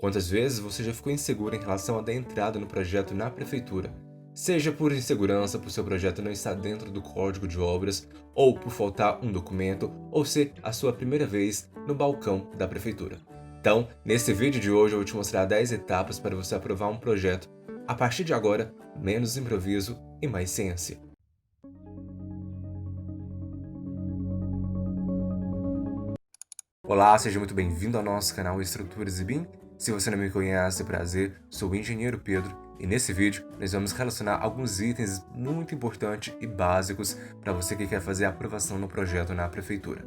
Quantas vezes você já ficou inseguro em relação a dar entrada no projeto na prefeitura? Seja por insegurança por seu projeto não estar dentro do código de obras, ou por faltar um documento, ou ser a sua primeira vez no balcão da prefeitura. Então, nesse vídeo de hoje eu vou te mostrar 10 etapas para você aprovar um projeto. A partir de agora, menos improviso e mais ciência. Olá, seja muito bem-vindo ao nosso canal Estruturas e BIM. Se você não me conhece, prazer, sou o Engenheiro Pedro e nesse vídeo nós vamos relacionar alguns itens muito importantes e básicos para você que quer fazer a aprovação no projeto na prefeitura.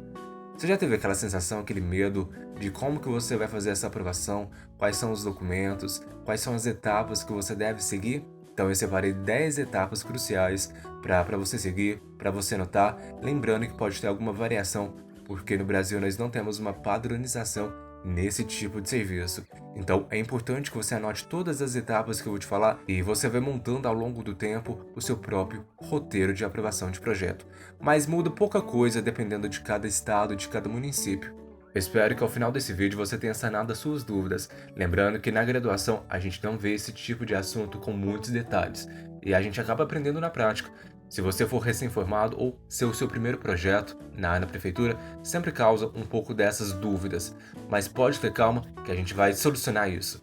Você já teve aquela sensação, aquele medo de como que você vai fazer essa aprovação, quais são os documentos, quais são as etapas que você deve seguir? Então eu separei 10 etapas cruciais para você seguir, para você anotar, lembrando que pode ter alguma variação porque no Brasil nós não temos uma padronização nesse tipo de serviço. Então é importante que você anote todas as etapas que eu vou te falar e você vai montando ao longo do tempo o seu próprio roteiro de aprovação de projeto. Mas muda pouca coisa dependendo de cada estado e de cada município. Eu espero que ao final desse vídeo você tenha sanado as suas dúvidas. Lembrando que na graduação a gente não vê esse tipo de assunto com muitos detalhes e a gente acaba aprendendo na prática. Se você for recém-formado ou ser o seu primeiro projeto na prefeitura, sempre causa um pouco dessas dúvidas, mas pode ter calma que a gente vai solucionar isso.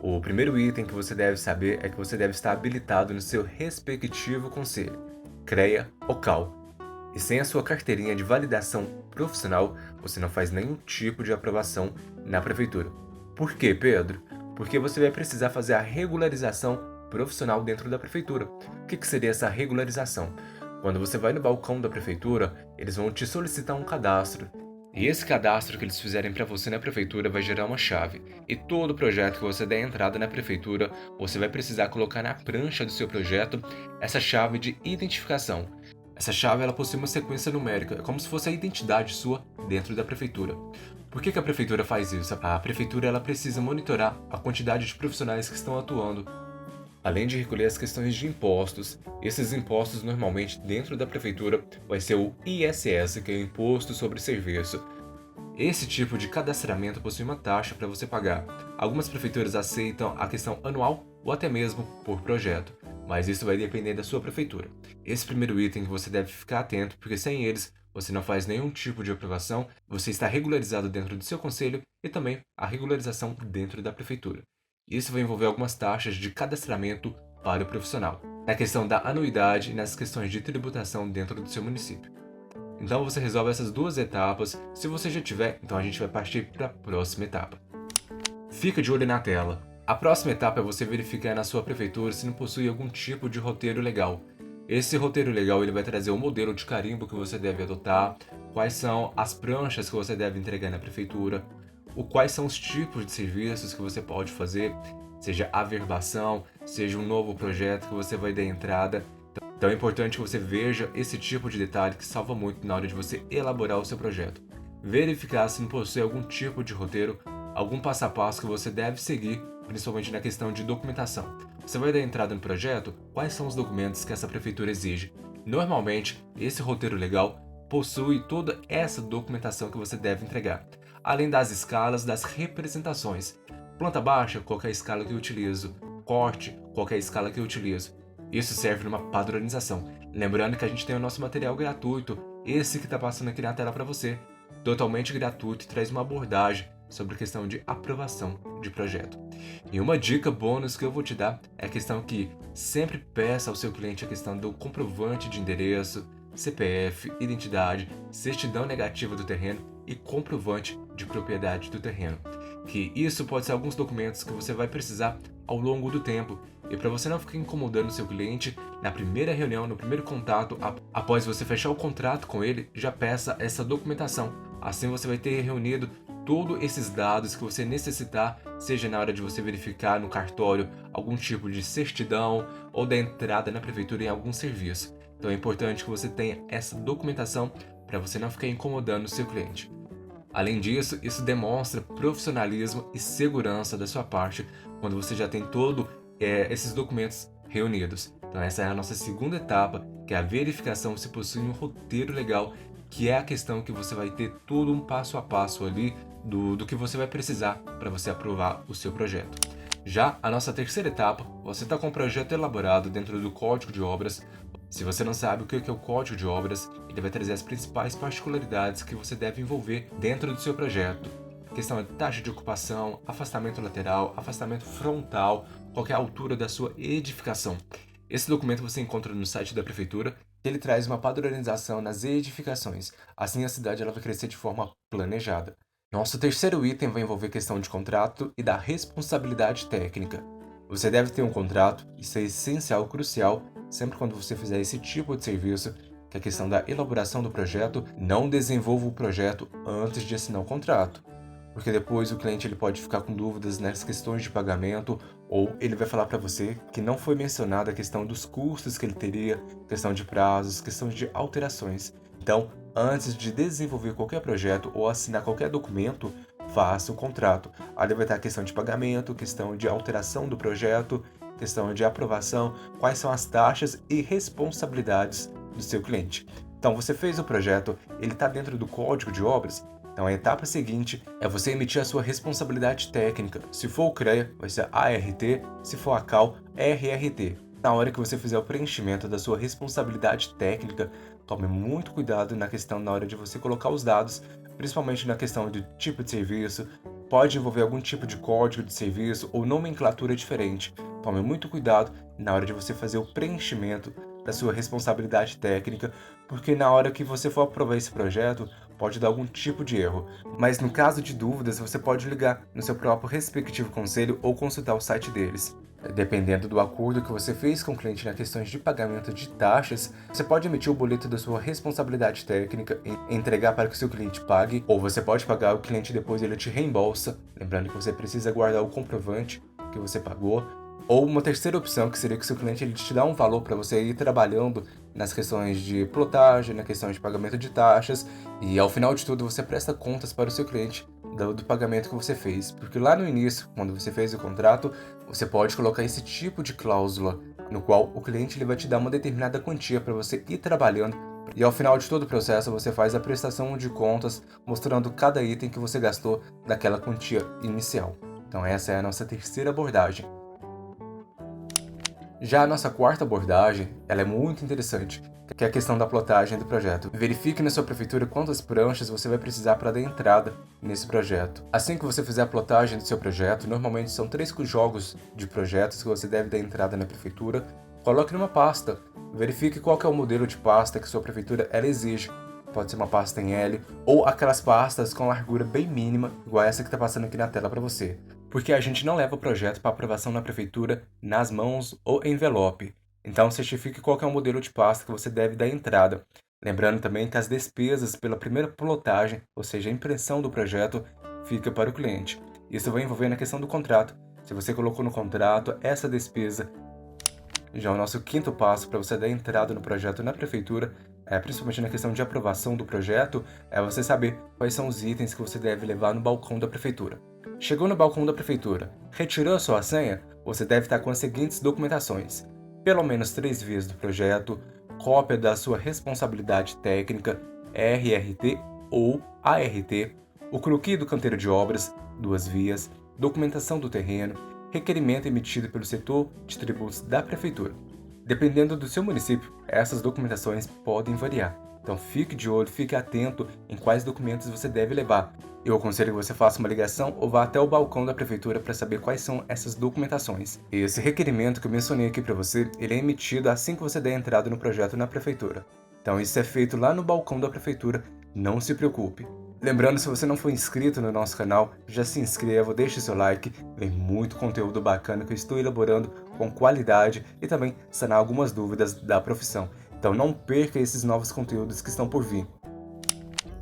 O primeiro item que você deve saber é que você deve estar habilitado no seu respectivo conselho, CREA ou CAL. E sem a sua carteirinha de validação profissional, você não faz nenhum tipo de aprovação na prefeitura. Por quê, Pedro? Porque você vai precisar fazer a regularização profissional dentro da prefeitura. O que seria essa regularização? Quando você vai no balcão da prefeitura, eles vão te solicitar um cadastro. E esse cadastro que eles fizerem para você na prefeitura vai gerar uma chave. E todo projeto que você der entrada na prefeitura, você vai precisar colocar na prancha do seu projeto essa chave de identificação. Essa chave ela possui uma sequência numérica, é como se fosse a identidade sua dentro da prefeitura. Por que a prefeitura faz isso? A prefeitura ela precisa monitorar a quantidade de profissionais que estão atuando. Além de recolher as questões de impostos, esses impostos normalmente dentro da prefeitura vai ser o ISS, que é o Imposto sobre Serviço. Esse tipo de cadastramento possui uma taxa para você pagar. Algumas prefeituras aceitam a questão anual ou até mesmo por projeto, mas isso vai depender da sua prefeitura. Esse primeiro item que você deve ficar atento, porque sem eles você não faz nenhum tipo de aprovação, você está regularizado dentro do seu conselho e também a regularização dentro da prefeitura. Isso vai envolver algumas taxas de cadastramento para o profissional, na questão da anuidade e nas questões de tributação dentro do seu município. Então você resolve essas duas etapas. Se você já tiver, então a gente vai partir para a próxima etapa. Fica de olho na tela. A próxima etapa é você verificar na sua prefeitura se não possui algum tipo de roteiro legal. Esse roteiro legal ele vai trazer o modelo de carimbo que você deve adotar, quais são as pranchas que você deve entregar na prefeitura, quais são os tipos de serviços que você pode fazer, seja averbação, seja um novo projeto que você vai dar entrada. Então é importante que você veja esse tipo de detalhe que salva muito na hora de você elaborar o seu projeto. Verificar se não possui algum tipo de roteiro, algum passo a passo que você deve seguir, principalmente na questão de documentação. Você vai dar entrada no projeto? Quais são os documentos que essa prefeitura exige? Normalmente, esse roteiro legal possui toda essa documentação que você deve entregar, além das escalas das representações. Planta baixa, qual é a escala que eu utilizo? Corte, qual é a escala que eu utilizo? Isso serve numa padronização. Lembrando que a gente tem o nosso material gratuito, esse que está passando aqui na tela para você, totalmente gratuito e traz uma abordagem sobre a questão de aprovação de projeto. E uma dica bônus que eu vou te dar é a questão que sempre peça ao seu cliente a questão do comprovante de endereço, CPF, identidade, certidão negativa do terreno e comprovante de propriedade do terreno. Que isso pode ser alguns documentos que você vai precisar ao longo do tempo. E para você não ficar incomodando o seu cliente, na primeira reunião, no primeiro contato, após você fechar o contrato com ele, já peça essa documentação. Assim você vai ter reunido todos esses dados que você necessitar, seja na hora de você verificar no cartório algum tipo de certidão ou da entrada na prefeitura em algum serviço. Então é importante que você tenha essa documentação para você não ficar incomodando o seu cliente. Além disso, isso demonstra profissionalismo e segurança da sua parte quando você já tem todos esses documentos reunidos. Então essa é a nossa segunda etapa, que é a verificação se possui um roteiro legal, que é a questão que você vai ter todo um passo a passo ali do que você vai precisar para você aprovar o seu projeto. Já a nossa terceira etapa, você está com o projeto elaborado dentro do Código de Obras. Se você não sabe o que é o Código de Obras, ele vai trazer as principais particularidades que você deve envolver dentro do seu projeto. Questão de taxa de ocupação, afastamento lateral, afastamento frontal, qualquer altura da sua edificação. Esse documento você encontra no site da prefeitura. Ele traz uma padronização nas edificações. Assim a cidade ela vai crescer de forma planejada. Nosso terceiro item vai envolver questão de contrato e da responsabilidade técnica. Você deve ter um contrato, isso é essencial, crucial, sempre quando você fizer esse tipo de serviço, que é a questão da elaboração do projeto. Não desenvolva o projeto antes de assinar o contrato, porque depois o cliente ele pode ficar com dúvidas nas questões de pagamento, ou ele vai falar para você que não foi mencionada a questão dos custos que ele teria, questão de prazos, questão de alterações. Então, antes de desenvolver qualquer projeto ou assinar qualquer documento, faça o contrato. Ali vai estar a questão de pagamento, questão de alteração do projeto, questão de aprovação, quais são as taxas e responsabilidades do seu cliente. Então, você fez o projeto, ele está dentro do Código de Obras. Então, a etapa seguinte é você emitir a sua responsabilidade técnica. Se for o CREA, vai ser ART, se for a CAL, RRT. Na hora que você fizer o preenchimento da sua responsabilidade técnica, tome muito cuidado na questão na hora de você colocar os dados, principalmente na questão de tipo de serviço, pode envolver algum tipo de código de serviço ou nomenclatura diferente. Tome muito cuidado na hora de você fazer o preenchimento da sua responsabilidade técnica, porque na hora que você for aprovar esse projeto, pode dar algum tipo de erro. Mas no caso de dúvidas, você pode ligar no seu próprio respectivo conselho ou consultar o site deles. Dependendo do acordo que você fez com o cliente nas questões de pagamento de taxas, você pode emitir o boleto da sua responsabilidade técnica e entregar para que o seu cliente pague, ou você pode pagar, o cliente depois ele te reembolsa, lembrando que você precisa guardar o comprovante que você pagou. Ou uma terceira opção, que seria que o seu cliente ele te dá um valor para você ir trabalhando nas questões de plotagem, na questão de pagamento de taxas, e ao final de tudo você presta contas para o seu cliente do pagamento que você fez. Porque lá no início, quando você fez o contrato, você pode colocar esse tipo de cláusula, no qual o cliente ele vai te dar uma determinada quantia para você ir trabalhando, e ao final de todo o processo você faz a prestação de contas, mostrando cada item que você gastou daquela quantia inicial. Então essa é a nossa terceira abordagem. Já a nossa quarta abordagem, ela é muito interessante, que é a questão da plotagem do projeto. Verifique na sua prefeitura quantas pranchas você vai precisar para dar entrada nesse projeto. Assim que você fizer a plotagem do seu projeto, normalmente são 3 jogos de projetos que você deve dar entrada na prefeitura. Coloque numa pasta. Verifique qual que é o modelo de pasta que sua prefeitura ela exige. Pode ser uma pasta em L, ou aquelas pastas com largura bem mínima, igual essa que está passando aqui na tela para você. Porque a gente não leva o projeto para aprovação na prefeitura nas mãos ou envelope. Então certifique qual que é o modelo de pasta que você deve dar entrada. Lembrando também que as despesas pela primeira plotagem, ou seja, a impressão do projeto, fica para o cliente. Isso vai envolver na questão do contrato. Se você colocou no contrato essa despesa, já o nosso quinto passo para você dar entrada no projeto na prefeitura, principalmente na questão de aprovação do projeto, é você saber quais são os itens que você deve levar no balcão da prefeitura. Chegou no balcão da prefeitura, retirou a sua senha, você deve estar com as seguintes documentações: pelo menos 3 vias do projeto, cópia da sua responsabilidade técnica, RRT ou ART, o croquis do canteiro de obras, 2 vias, documentação do terreno, requerimento emitido pelo setor de tributos da prefeitura. Dependendo do seu município, essas documentações podem variar. Então fique de olho, fique atento em quais documentos você deve levar. Eu aconselho que você faça uma ligação ou vá até o balcão da prefeitura para saber quais são essas documentações. Esse requerimento que eu mencionei aqui para você, ele é emitido assim que você der entrada no projeto na prefeitura. Então isso é feito lá no balcão da prefeitura, não se preocupe. Lembrando, se você não for inscrito no nosso canal, já se inscreva, deixe seu like, vem muito conteúdo bacana que eu estou elaborando com qualidade e também sanar algumas dúvidas da profissão. Então não perca esses novos conteúdos que estão por vir.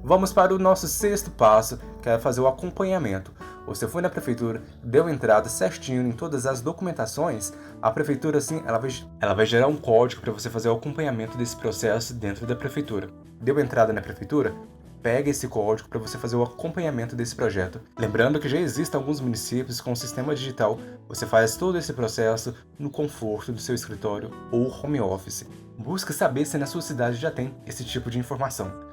Vamos para o nosso sexto passo, que é fazer o acompanhamento. Você foi na prefeitura, deu entrada certinho em todas as documentações, a prefeitura sim, ela vai gerar um código para você fazer o acompanhamento desse processo dentro da prefeitura. Deu entrada na prefeitura? Pega esse código para você fazer o acompanhamento desse projeto. Lembrando que já existem alguns municípios com sistema digital, você faz todo esse processo no conforto do seu escritório ou home office. Busque saber se na sua cidade já tem esse tipo de informação.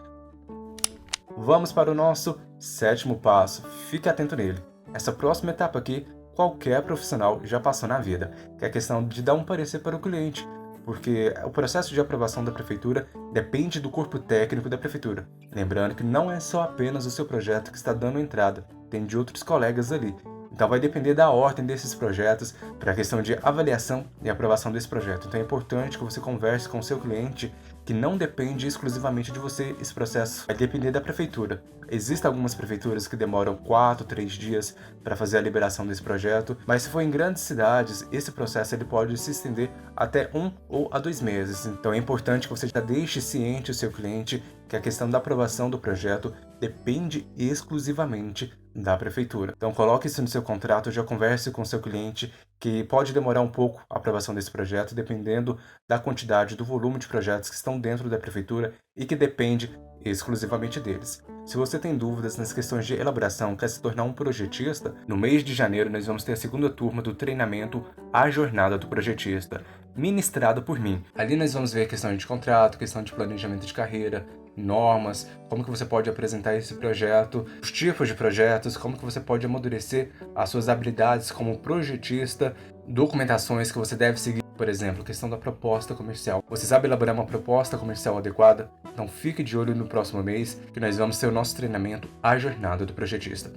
Vamos para o nosso 7º passo, fique atento nele. Essa próxima etapa aqui, qualquer profissional já passou na vida, que é a questão de dar um parecer para o cliente, porque o processo de aprovação da prefeitura depende do corpo técnico da prefeitura. Lembrando que não é só apenas o seu projeto que está dando entrada, tem de outros colegas ali. Então vai depender da ordem desses projetos para a questão de avaliação e aprovação desse projeto. Então é importante que você converse com o seu cliente, que não depende exclusivamente de você esse processo. Vai depender da prefeitura. Existem algumas prefeituras que demoram 4, 3 dias para fazer a liberação desse projeto, mas se for em grandes cidades, esse processo ele pode se estender até 1 ou a 2 meses. Então é importante que você já deixe ciente o seu cliente que a questão da aprovação do projeto depende exclusivamente da prefeitura. Então coloque isso no seu contrato, já converse com o seu cliente, que pode demorar um pouco a aprovação desse projeto, dependendo da quantidade, do volume de projetos que estão dentro da prefeitura e que depende exclusivamente deles. Se você tem dúvidas nas questões de elaboração, quer se tornar um projetista, no mês de janeiro nós vamos ter a segunda turma do treinamento A Jornada do Projetista, ministrado por mim. Ali nós vamos ver questão de contrato, questão de planejamento de carreira, normas, como que você pode apresentar esse projeto, os tipos de projetos, como que você pode amadurecer as suas habilidades como projetista, documentações que você deve seguir, por exemplo, questão da proposta comercial. Você sabe elaborar uma proposta comercial adequada? Então fique de olho no próximo mês, que nós vamos ter o nosso treinamento A Jornada do Projetista.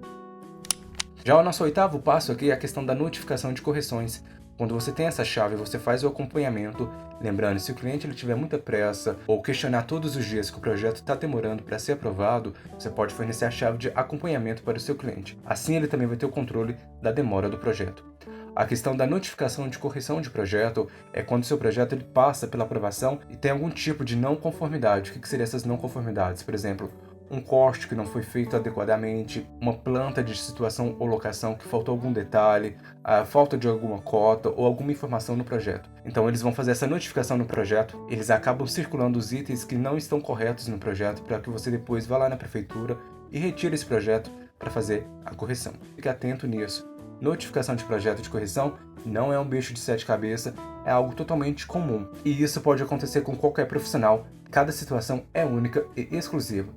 Já o nosso 8º passo aqui é a questão da notificação de correções. Quando você tem essa chave, você faz o acompanhamento, lembrando, se o cliente ele tiver muita pressa ou questionar todos os dias que o projeto está demorando para ser aprovado, você pode fornecer a chave de acompanhamento para o seu cliente. Assim ele também vai ter o controle da demora do projeto. A questão da notificação de correção de projeto é quando o seu projeto ele passa pela aprovação e tem algum tipo de não conformidade. O que seriam essas não conformidades? Por exemplo, um corte que não foi feito adequadamente, uma planta de situação ou locação que faltou algum detalhe, a falta de alguma cota ou alguma informação no projeto. Então eles vão fazer essa notificação no projeto, eles acabam circulando os itens que não estão corretos no projeto para que você depois vá lá na prefeitura e retire esse projeto para fazer a correção. Fique atento nisso. Notificação de projeto de correção não é um bicho de 7 cabeças, é algo totalmente comum. E isso pode acontecer com qualquer profissional, cada situação é única e exclusiva.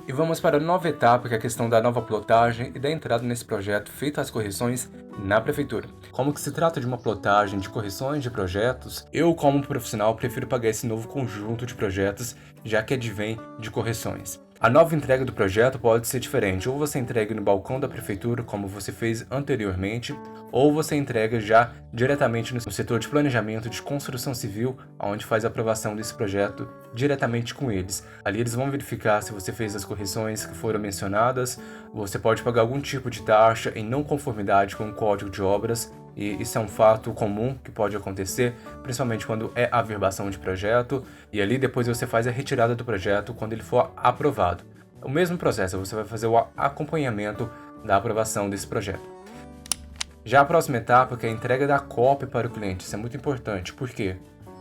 E vamos para a nova etapa, que é a questão da nova plotagem e da entrada nesse projeto feito as correções na prefeitura. Como que se trata de uma plotagem de correções de projetos, eu como profissional prefiro pagar esse novo conjunto de projetos, já que advém de correções. A nova entrega do projeto pode ser diferente, ou você entrega no balcão da prefeitura, como você fez anteriormente, ou você entrega já diretamente no setor de planejamento de construção civil, onde faz a aprovação desse projeto diretamente com eles. Ali eles vão verificar se você fez as correções que foram mencionadas, você pode pagar algum tipo de taxa em não conformidade com o Código de Obras, e isso é um fato comum que pode acontecer, principalmente quando é averbação de projeto, e ali depois você faz a retirada do projeto quando ele for aprovado. O mesmo processo, você vai fazer o acompanhamento da aprovação desse projeto. Já a próxima etapa, que é a entrega da cópia para o cliente, isso é muito importante. Por quê?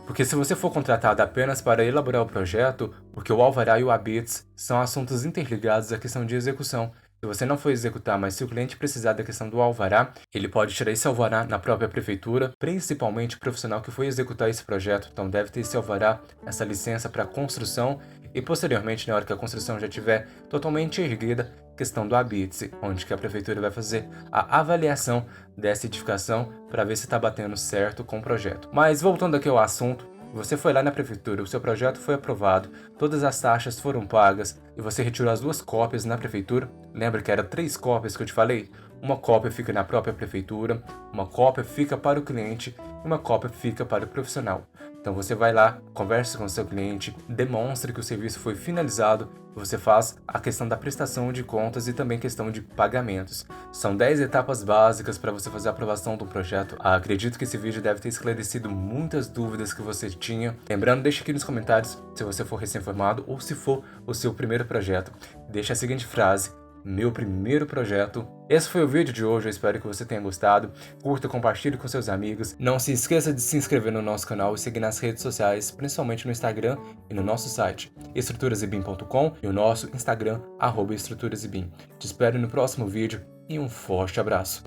Porque se você for contratado apenas para elaborar o projeto, porque o alvará e o habeas são assuntos interligados à questão de execução. Se você não for executar, mas se o cliente precisar da questão do alvará, ele pode tirar esse alvará na própria prefeitura, principalmente o profissional que foi executar esse projeto, então deve ter esse alvará, essa licença para construção, e posteriormente, na hora que a construção já estiver totalmente erguida, questão do habeas, onde que a prefeitura vai fazer a avaliação dessa edificação para ver se está batendo certo com o projeto. Mas voltando aqui ao assunto, você foi lá na prefeitura, o seu projeto foi aprovado, todas as taxas foram pagas e você retirou as 2 cópias na prefeitura. Lembra que eram 3 cópias que eu te falei? Uma cópia fica na própria prefeitura, uma cópia fica para o cliente e uma cópia fica para o profissional. Então você vai lá, conversa com o seu cliente, demonstra que o serviço foi finalizado, você faz a questão da prestação de contas e também questão de pagamentos. São 10 etapas básicas para você fazer a aprovação do projeto. Acredito que esse vídeo deve ter esclarecido muitas dúvidas que você tinha. Lembrando, deixa aqui nos comentários se você for recém-formado ou se for o seu primeiro projeto. Deixa a seguinte frase: meu primeiro projeto. Esse foi o vídeo de hoje, eu espero que você tenha gostado. Curta, compartilhe com seus amigos. Não se esqueça de se inscrever no nosso canal e seguir nas redes sociais, principalmente no Instagram e no nosso site, estruturasebim.com, e o nosso Instagram, @estruturasebim. Te espero no próximo vídeo e um forte abraço.